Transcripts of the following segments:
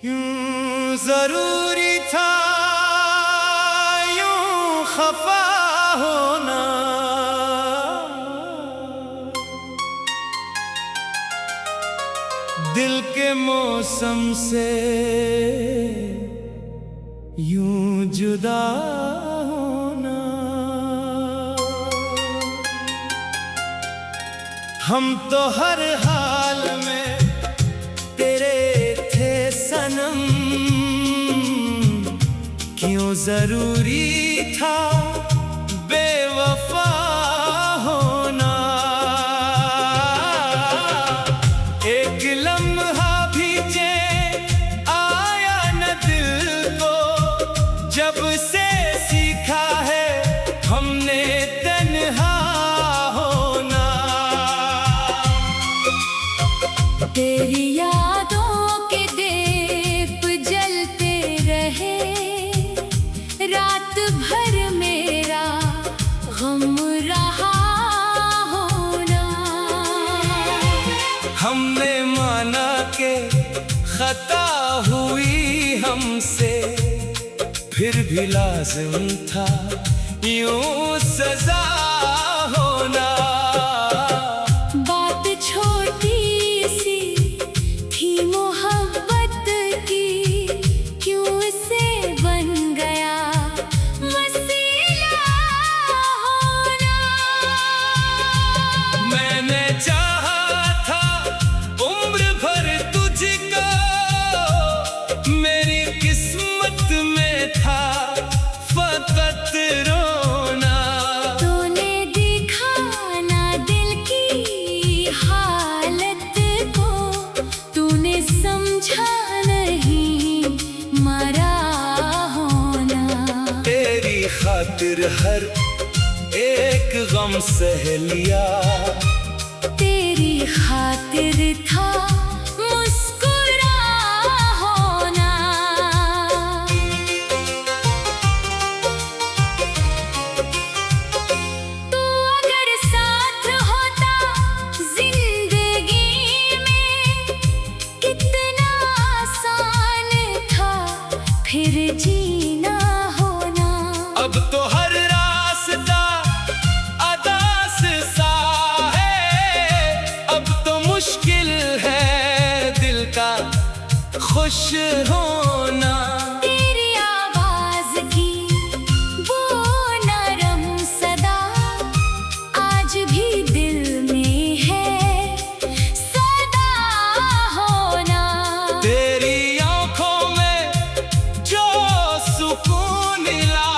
क्यों जरूरी था यूं खफा होना, दिल के मौसम से यूं जुदा होना। हम तो हर हाल में तेरे थे सनम, क्यों जरूरी था बेवफा होना। एक लम्हा भी चैन आया न दिल को, जब से सीखा है हमने तन्हा होना। तेरी यादों के दीप जलते रहे, रात भर मेरा गम रहा होना। हमने माना कि खता हुई हमसे, फिर भी लाज़िम था यूं सजा होना। बात छोटी सी थी मोहब्बत की, क्यों से बन गया मसीला होना। मैंने चाहा था उम्र भर तुझको, मेरी किस्मत में था फकत रोना। तूने देखा ना दिल की हालत को, तूने समझा नहीं मरा होना। तेरी खातिर हर एक गम सह लिया, तेरी खातिर था मुस्कुरा होना। तू अगर साथ होता जिंदगी में, कितना आसान था फिर जीना होना। अब तो हर रास्ता अदास सा है, अब तो मुश्किल है दिल का खुश होना। तेरी आवाज की वो नरम सदा आज भी दिल में है सदा होना। तेरी आंखों में जो सुकून मिला,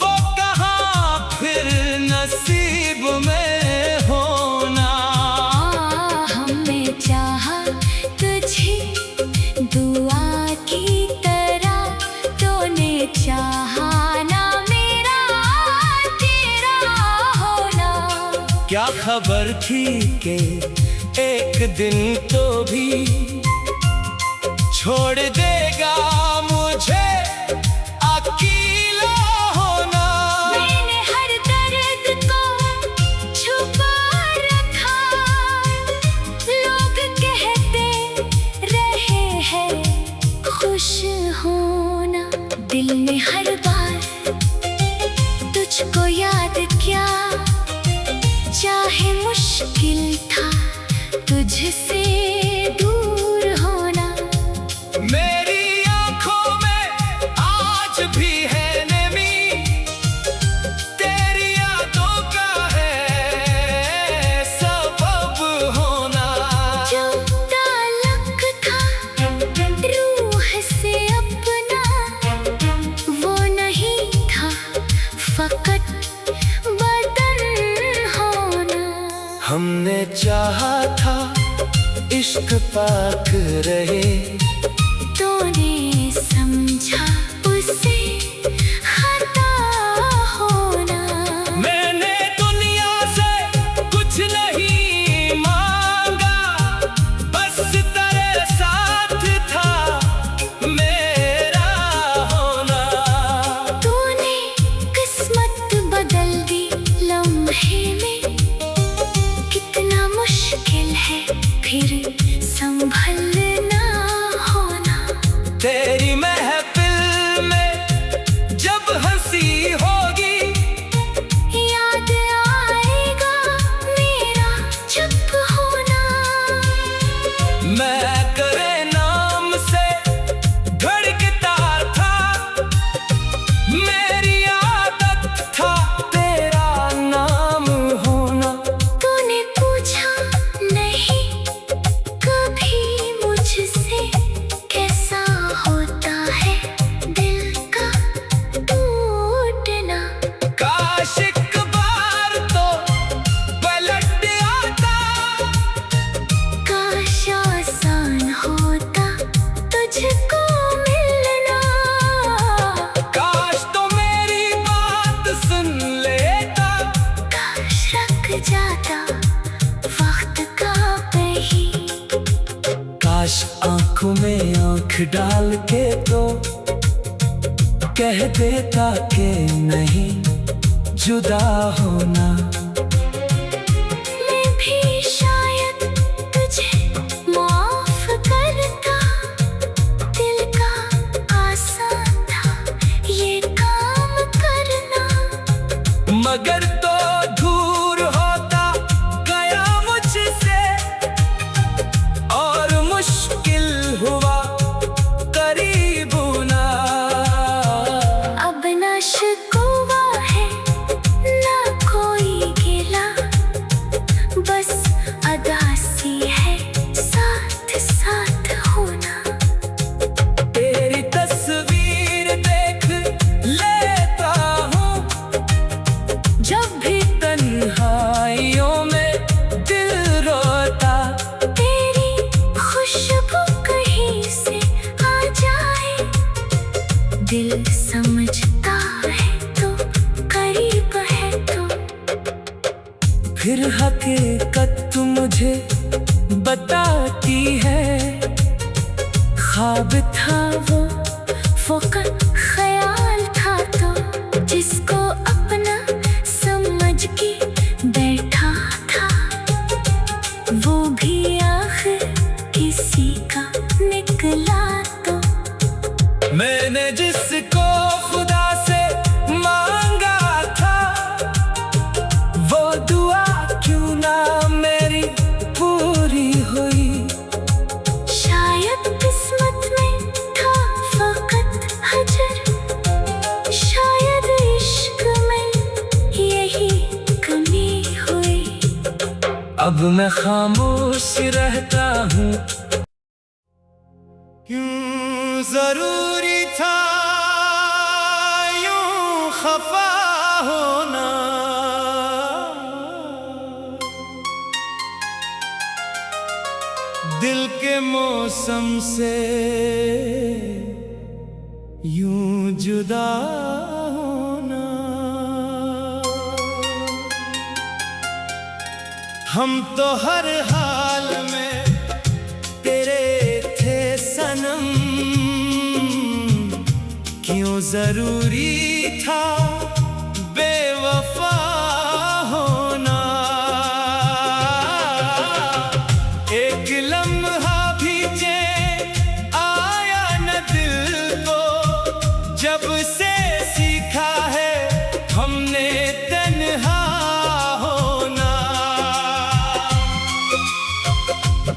वो कहाँ फिर नसीब में होना। हमने चाहा तुझे दुआ की तरह, तूने चाहा ना मेरा तेरा होना। क्या खबर थी कि एक दिन तो भी छोड़ देगा मुझे अकेला होना। मैंने हर दर्द को छुपा रखा, लोग कहते रहे हैं खुश होना। दिल में हर बार तुझको याद किया, चाहे मुश्किल था तुझसे दूर होना। मेरी आंखों में आज भी है नमी, तेरी यादों का है सबब होना। जो ताल्लुक था रूह से अपना, वो नहीं था फकत बदन होना। हमने चाहा था इश्क पाक रहे, तूने समझा उसे खता होना। मैंने दुनिया से कुछ नहीं मांगा, बस तेरे साथ था मेरा होना। तूने किस्मत बदल दी लम्हे में, कितना मुश्किल है फिर संभलना होना। मैं करे नाम से धड़कता था, मेरी आदत था तेरा नाम होना। तूने पूछा नहीं कभी मुझसे कैसा होता है दिल का टूटना। काश एक बार तो पलट आता, काश आसान होता तुझको मिलना। काश तो मेरी बात सुन लेता, काश रख जाता वक्त का कहीं। काश आंखों में आंख डाल के तो कह देता कि नहीं जुदा होना। मैं भी शायद तुझे माफ करता, दिल का आसान था ये काम करना। मगर तो दूर होता गया मुझसे और मुश्किल हुआ करीब होना। अब न शिकवा है ना कोई गिला, बस अदासी है साथ साथ होना। तेरी तस्वीर देख लेता हूँ जब भी तन्हाइयों में दिल रोता। तेरी खुशबू कहीं से आ जाए, दिल समझता है तो करीब है तो। फिर हकीकत मुझे बताती है, ख्वाब था वो फकत ख्याल था तो, जिसको अपना समझ के बैठा था वो भी आखिर किसी का निकला तो। मैंने जिसको खुदा से मांगा था वो दुआ क्यों ना मेरी पूरी हुई। शायद किस्मत में था फकत हजर, शायद इश्क में यही कमी हुई। अब मैं खामोश रहता हूँ, क्यों जरूरी था यूं खफा होना। दिल के मौसम से यूं जुदा होना। हम तो हर हाल में तेरे थे सनम, क्यों जरूरी था बेवफा होना। एक लम्हा भी चैन आया न दिल को, जब से सीखा है हमने तन्हा होना।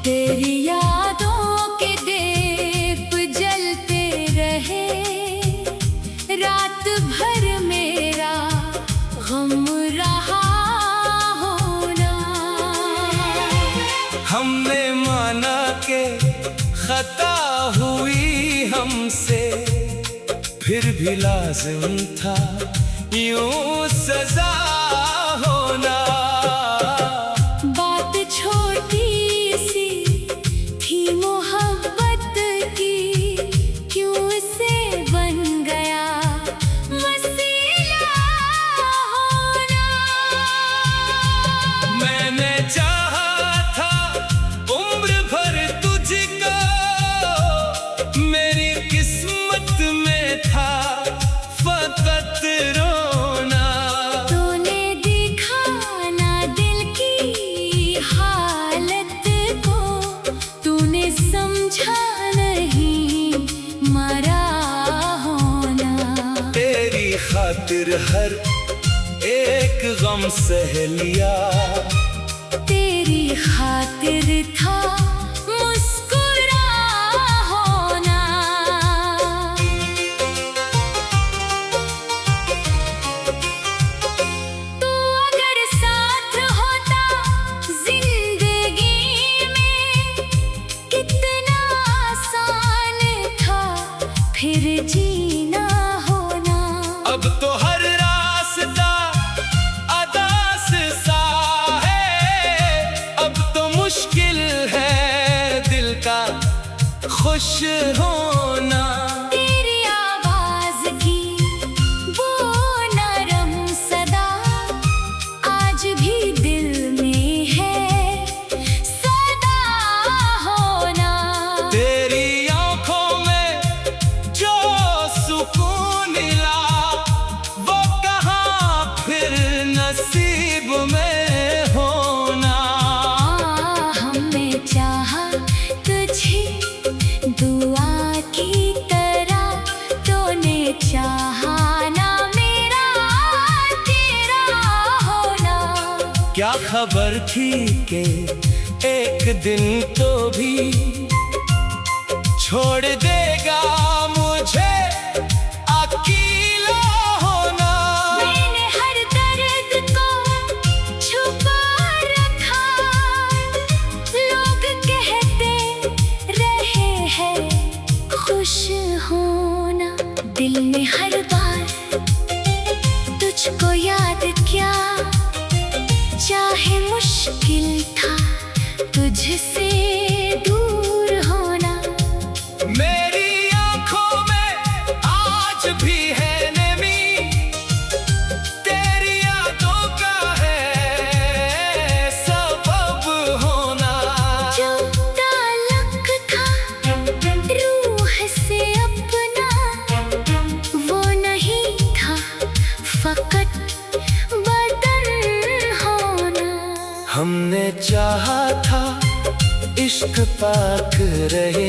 तेरी यादों के दीप जलते रहे, रात भर मेरा गम रहा होना। हमने माना के खता हुई हमसे, फिर भी लाजिम था यूं सजा होना। बात छोटी सी थी मोहब्बत की, क्यों से बन गया वसीला होना। मैंने चाहा था उम्र भर तुझको, मेरी किस्मत में था फकत रोना। तूने देखा ना दिल की हालत को, तूने समझा नहीं मरा होना। तेरी खातिर हर एक गम सह लिया, तेरी खातिर था मुस्कुराना। फिर जीना होना। अब तो हर रास्ता अदास सा है, अब तो मुश्किल है दिल का खुश होना। तेरी आवाज की वो नरम सदा आज भी दिल में है सदा होना। तेरी आंखों में जो सुकून मिला वो कहाँ फिर नसीब में होना। हमने चाहा तुझे दुआ की तरह, तूने चाहा ना मेरा तेरा होना। क्या खबर थी कि एक दिन तो भी छोड़ देगा मुझे अकेला होना। मैंने हर दर्द को छुपा रखा, लोग कहते रहे हैं खुश होना। दिल ने हर बार तुझको याद किया, चाहे मुश्किल था तुझसे दूर होना। मेरी आंखों में आज भी है नमी, तेरी यादों का है सबब होना। जो ताल्लुक था रूह से अपना, वो नहीं था फकत बदन होना। हमने चाहा था इश्क पाक रहे,